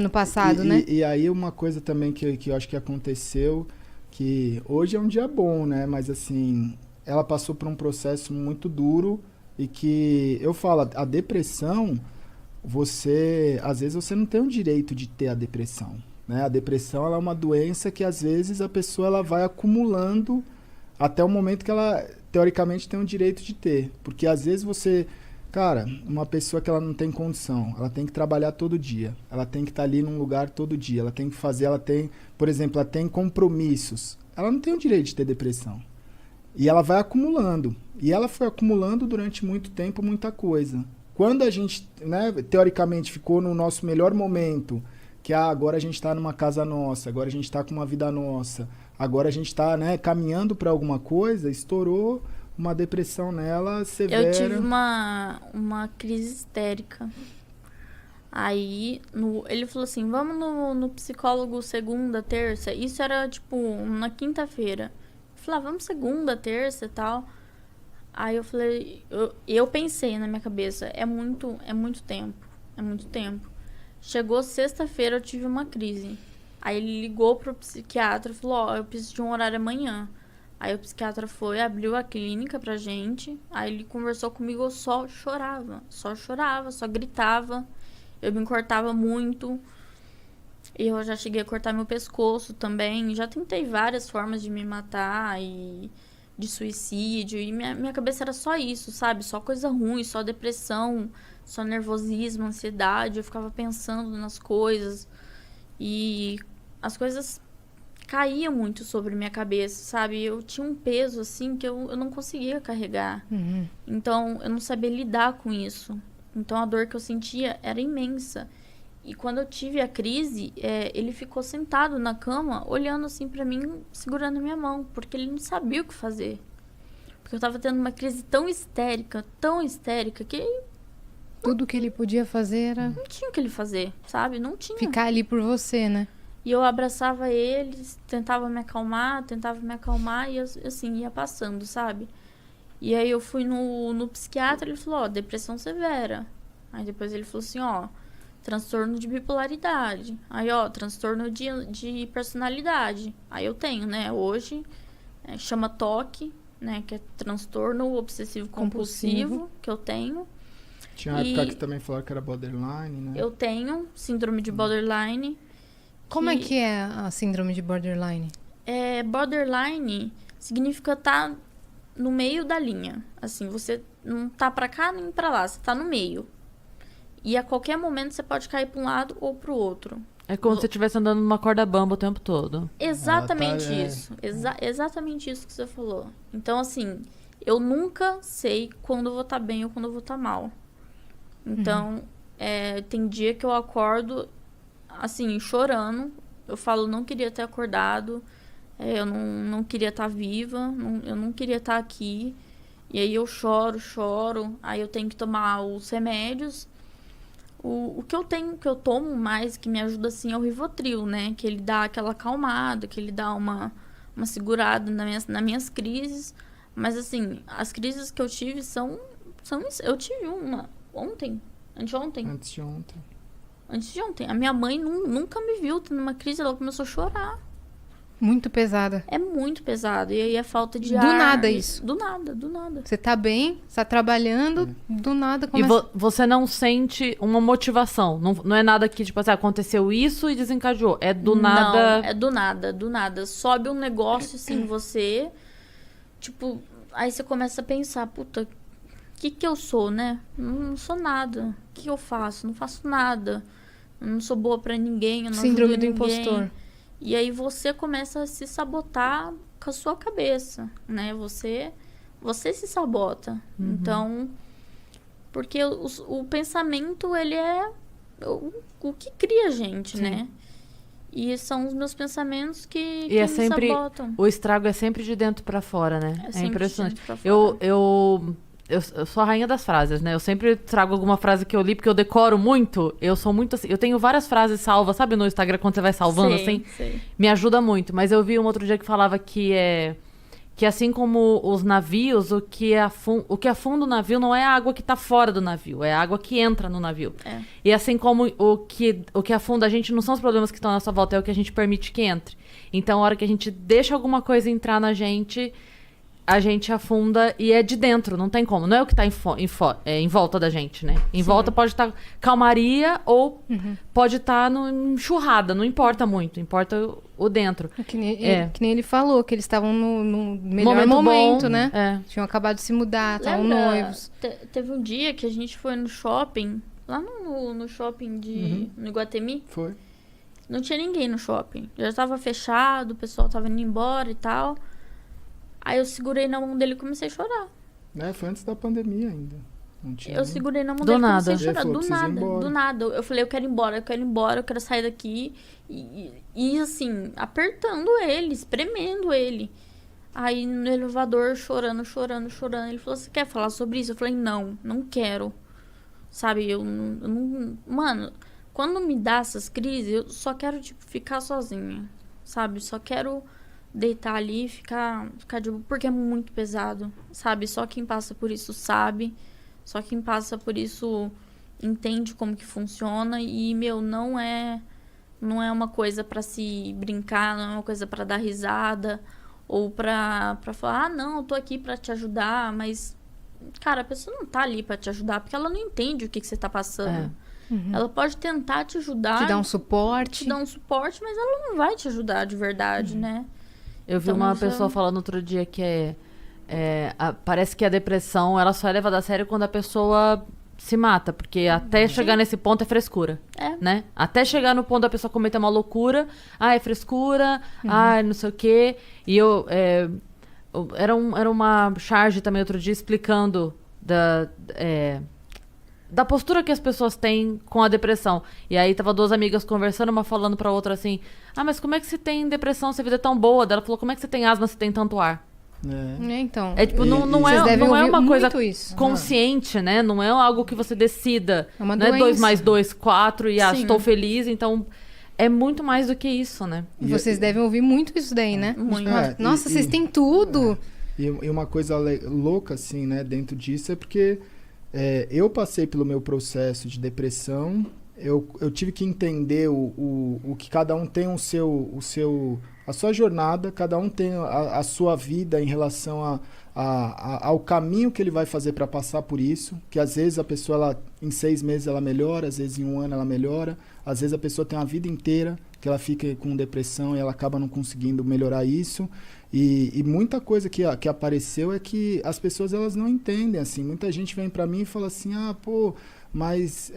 ano passado, né? E aí uma coisa também que eu acho que aconteceu, que hoje é um dia bom, né? Mas assim, ela passou por um processo muito duro e que eu falo, a depressão, às vezes você não tem o direito de ter a depressão, né? A depressão ela é uma doença que às vezes a pessoa ela vai acumulando até o momento que ela teoricamente tem o direito de ter, porque às vezes cara, uma pessoa que ela não tem condição, ela tem que trabalhar todo dia, ela tem que estar ali num lugar todo dia, ela tem que fazer, por exemplo, ela tem compromissos, ela não tem o direito de ter depressão. E ela vai acumulando. E ela foi acumulando durante muito tempo muita coisa. Quando a gente, né, teoricamente, ficou no nosso melhor momento, que agora a gente está numa casa nossa, agora a gente está com uma vida nossa, agora a gente está, né, caminhando para alguma coisa, estourou uma depressão nela severa. Eu tive uma crise histérica. Aí, ele falou assim, vamos no psicólogo segunda, terça. Isso era, tipo, na quinta-feira. Eu falei, vamos segunda, terça e tal. Aí eu falei, eu pensei na minha cabeça, é muito tempo, é muito tempo. Chegou sexta-feira, eu tive uma crise. Aí ele ligou pro psiquiatra e falou, eu preciso de um horário amanhã. Aí o psiquiatra foi, abriu a clínica pra gente. Aí ele conversou comigo, eu só chorava, só gritava. Eu me cortava muito. E eu já cheguei a cortar meu pescoço também. Já tentei várias formas de me matar e de suicídio. E minha cabeça era só isso, sabe? Só coisa ruim, só depressão, só nervosismo, ansiedade. Eu ficava pensando nas coisas. E as coisas caíam muito sobre minha cabeça, sabe? Eu tinha um peso, assim, que eu não conseguia carregar. Uhum. Então, eu não sabia lidar com isso. Então, a dor que eu sentia era imensa. E quando eu tive a crise, ele ficou sentado na cama, olhando assim pra mim, segurando a minha mão, porque ele não sabia o que fazer. Porque eu tava tendo uma crise tão histérica, que Tudo que ele podia fazer era não tinha o que ele fazer, sabe? Não tinha. ficar ali por você, né? E eu abraçava eles, tentava me acalmar, e assim, ia passando, sabe? E aí eu fui no psiquiatra, ele falou, depressão severa. Aí depois ele falou assim, transtorno de bipolaridade. Aí, transtorno de personalidade. Aí eu tenho, né, hoje, chama TOC, né, que é transtorno obsessivo compulsivo, que eu tenho. Tinha uma época que também falaram que era borderline, né? Eu tenho síndrome de borderline. Como é que é a síndrome de borderline? Borderline significa estar no meio da linha. Assim, você não tá pra cá nem pra lá, você tá no meio. E a qualquer momento você pode cair pra um lado ou pro outro. É como se você estivesse andando numa corda bamba o tempo todo. Exatamente isso. Exatamente isso que você falou. Então, assim, eu nunca sei quando eu vou estar bem ou quando eu vou estar mal. Então, tem dia que eu acordo, assim, chorando. Eu falo, não queria ter acordado. Eu não queria estar viva. Eu não queria estar aqui. E aí eu choro. Aí eu tenho que tomar os remédios. O que eu tomo mais, que me ajuda, assim, é o Rivotril, né? Que ele dá aquela acalmada, que ele dá uma segurada nas minhas crises. Mas, assim, as crises que eu tive são eu tive uma ontem, anteontem. Antes de ontem. A minha mãe nunca me viu tendo uma crise, ela começou a chorar. Muito pesada. É muito pesado. E aí é falta de ar. Do nada isso. Do nada. Você tá bem, você tá trabalhando, do nada E começa... você não sente uma motivação. Não é nada que, tipo assim, aconteceu isso e desencadeou. É do nada. Não, é do nada. Sobe um negócio assim em você. Tipo, aí você começa a pensar, puta, o que eu sou, né? Não sou nada. O que eu faço? Não faço nada. Eu não sou boa pra ninguém. Eu não Síndrome do ajudo ninguém. impostor. E aí você começa a se sabotar com a sua cabeça, né? Você se sabota. Então, porque o pensamento, ele é o que cria a gente, né? E são os meus pensamentos que E é me sempre... sabotam. O estrago é sempre de dentro pra fora, né? É sempre impressionante. de dentro pra fora. Eu sou a rainha das frases, né? Eu sempre trago alguma frase que eu li, porque eu decoro muito. Eu sou muito assim... Eu tenho várias frases salvas, sabe no Instagram, quando você vai salvando, assim? Sei. Me ajuda muito. Mas eu vi um outro dia que falava que que assim como os navios, o que afunda o navio não é a água que tá fora do navio, é a água que entra no navio. E assim como o que afunda a gente não são os problemas que estão à nossa volta, é o que a gente permite que entre. Então, a hora que a gente deixa alguma coisa entrar na gente, a gente afunda e é de dentro, não tem como. Não é o que tá em volta da gente, né? Em volta pode estar calmaria ou pode estar enxurrada, não importa muito, importa o dentro. Que nem ele falou, que eles estavam no melhor momento, né? Tinham acabado de se mudar, estavam noivos. Teve um dia que a gente foi no shopping, lá no shopping no Iguatemi. Foi. Não tinha ninguém no shopping. Já tava fechado, o pessoal tava indo embora e tal. Aí eu segurei na mão dele e comecei a chorar. Foi antes da pandemia ainda. Não tinha Eu segurei na mão Do dele e nada. comecei a chorar. Ele falou, Do "Preciso ir nada, embora." do nada. Eu falei, eu quero ir embora, eu quero sair daqui. E assim, apertando ele, espremendo ele. Aí no elevador, chorando. Ele falou, você quer falar sobre isso? Eu falei, não quero. Sabe, eu não... Mano, quando me dá essas crises, eu só quero, tipo, ficar sozinha. Sabe, só quero deitar ali e ficar de boa, porque é muito pesado, sabe? Só quem passa por isso sabe. Só quem passa por isso entende como que funciona. E, não é uma coisa pra se brincar, não é uma coisa pra dar risada ou pra falar, não, eu tô aqui pra te ajudar, mas, cara, a pessoa não tá ali pra te ajudar porque ela não entende o que você tá passando. Ela pode tentar te ajudar. Te dar um suporte. Mas ela não vai te ajudar de verdade, né? Eu vi uma pessoa falando outro dia que parece que a depressão ela só é levada a sério quando a pessoa se mata, porque até chegar nesse ponto é frescura, né? Até chegar no ponto da pessoa cometer uma loucura, é frescura, não sei o quê. E era uma charge também outro dia explicando da postura que as pessoas têm com a depressão. E aí tava duas amigas conversando, uma falando pra outra assim, mas como é que você tem depressão se a vida é tão boa? Daí ela falou, como é que você tem asma se tem tanto ar? Então. Tipo, não é uma coisa isso. consciente, né? Não é algo que você decida. É uma não é doença. 2 mais 2, 4 e estou feliz. Então, é muito mais do que isso, né? E vocês devem ouvir muito isso daí, né? Muito. Nossa, vocês têm tudo. E uma coisa louca, assim, né, dentro disso é porque eu passei pelo meu processo de depressão, eu tive que entender o que cada um tem a sua jornada, cada um tem a sua vida em relação ao caminho que ele vai fazer para passar por isso, que às vezes a pessoa, em 6 meses ela melhora, às vezes em 1 ano ela melhora, às vezes a pessoa tem uma vida inteira que ela fica com depressão e ela acaba não conseguindo melhorar isso. E muita coisa que apareceu é que as pessoas elas não entendem, assim. Muita gente vem pra mim e fala assim, mas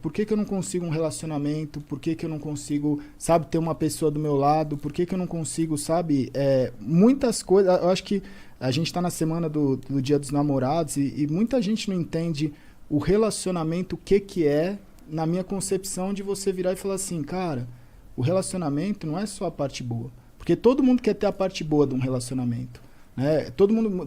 por que eu não consigo um relacionamento? Por que eu não consigo, sabe, ter uma pessoa do meu lado? Por que eu não consigo, sabe, muitas coisas. Eu acho que a gente tá na semana do Dia dos Namorados e muita gente não entende o relacionamento, o que é, na minha concepção, de você virar e falar assim, cara, o relacionamento não é só a parte boa. Porque todo mundo quer ter a parte boa de um relacionamento, né?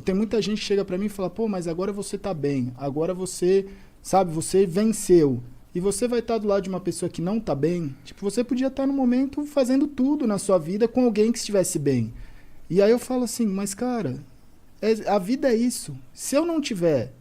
Tem muita gente que chega pra mim e fala, mas agora você tá bem, agora você, sabe, você venceu. E você vai estar do lado de uma pessoa que não tá bem, tipo, você podia estar no momento fazendo tudo na sua vida com alguém que estivesse bem. E aí eu falo assim, mas cara, a vida é isso. Se eu não tiver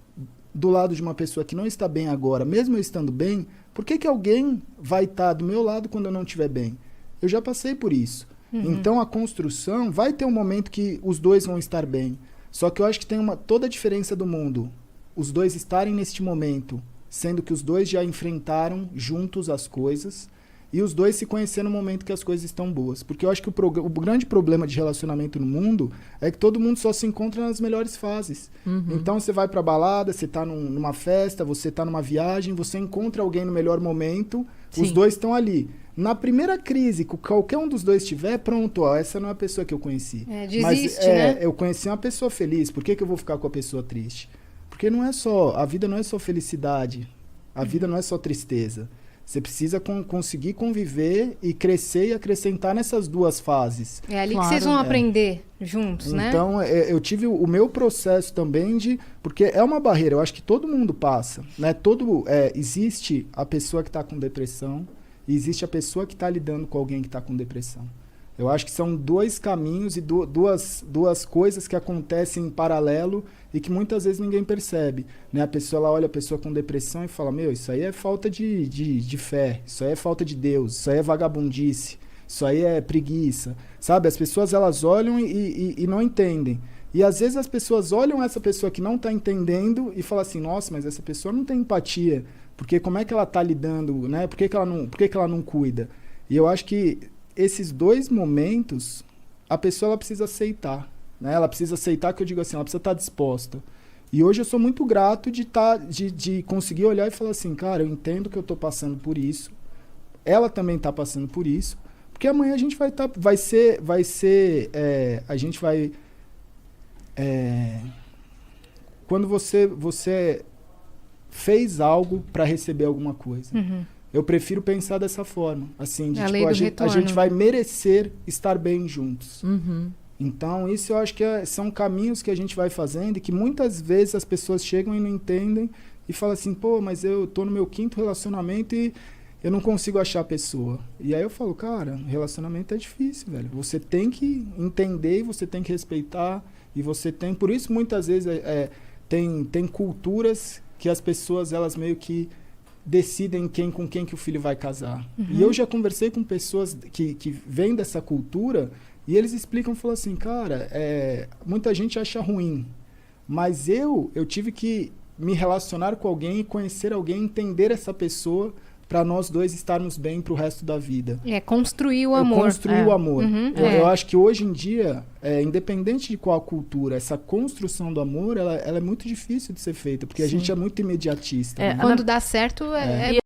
do lado de uma pessoa que não está bem agora, mesmo eu estando bem, por que alguém vai estar do meu lado quando eu não estiver bem? Eu já passei por isso. Então a construção vai ter um momento que os dois vão estar bem. Só que eu acho que tem toda a diferença do mundo. Os dois estarem neste momento, sendo que os dois já enfrentaram juntos as coisas e os dois se conhecendo no momento que as coisas estão boas. Porque eu acho que o grande problema de relacionamento no mundo é que todo mundo só se encontra nas melhores fases. Então você vai pra balada, você tá numa festa, você tá numa viagem, você encontra alguém no melhor momento, os dois estão ali. Na primeira crise que qualquer um dos dois tiver, pronto, essa não é a pessoa que eu conheci. Desiste, né? Eu conheci uma pessoa feliz, por que eu vou ficar com a pessoa triste? Porque a vida não é só felicidade, a vida não é só tristeza. Você precisa conseguir conviver e crescer e acrescentar nessas duas fases. É ali que vocês vão aprender juntos, né? Então, eu tive o meu processo também porque é uma barreira, eu acho que todo mundo passa, né? Existe a pessoa que está com depressão e existe a pessoa que está lidando com alguém que está com depressão. Eu acho que são dois caminhos e duas coisas que acontecem em paralelo e que muitas vezes ninguém percebe, né? A pessoa, ela olha a pessoa com depressão e fala, meu, isso aí é falta de fé, isso aí é falta de Deus, isso aí é vagabundice, isso aí é preguiça, sabe? As pessoas, elas olham e não entendem. E às vezes as pessoas olham essa pessoa que não está entendendo e falam assim, nossa, mas essa pessoa não tem empatia, porque como é que ela está lidando, né? Por que ela não cuida? E eu acho que esses dois momentos, a pessoa, ela precisa aceitar, né? Ela precisa aceitar, que eu digo assim, ela precisa estar disposta. E hoje eu sou muito grato de conseguir olhar e falar assim, cara, eu entendo que eu estou passando por isso, ela também está passando por isso, porque amanhã a gente quando você fez algo para receber alguma coisa. Uhum. Eu prefiro pensar dessa forma, assim, de, tipo, a gente vai merecer estar bem juntos. Uhum. Então, isso eu acho que são caminhos que a gente vai fazendo e que muitas vezes as pessoas chegam e não entendem e falam assim, pô, mas eu tô no meu 5º relacionamento e eu não consigo achar a pessoa. E aí eu falo, cara, relacionamento é difícil, velho. Você tem que entender e você tem que respeitar e você tem... Por isso, muitas vezes, tem culturas que as pessoas, elas meio que decidem com quem que o filho vai casar. Uhum. E eu já conversei com pessoas que vêm dessa cultura e eles explicam, falam assim, cara, muita gente acha ruim, mas eu tive que me relacionar com alguém, conhecer alguém, entender essa pessoa para nós dois estarmos bem pro resto da vida. Construir o amor. Construir o amor. Uhum. Eu acho que hoje em dia, independente de qual cultura, essa construção do amor, ela é muito difícil de ser feita, porque a gente é muito imediatista. Né? Quando dá certo,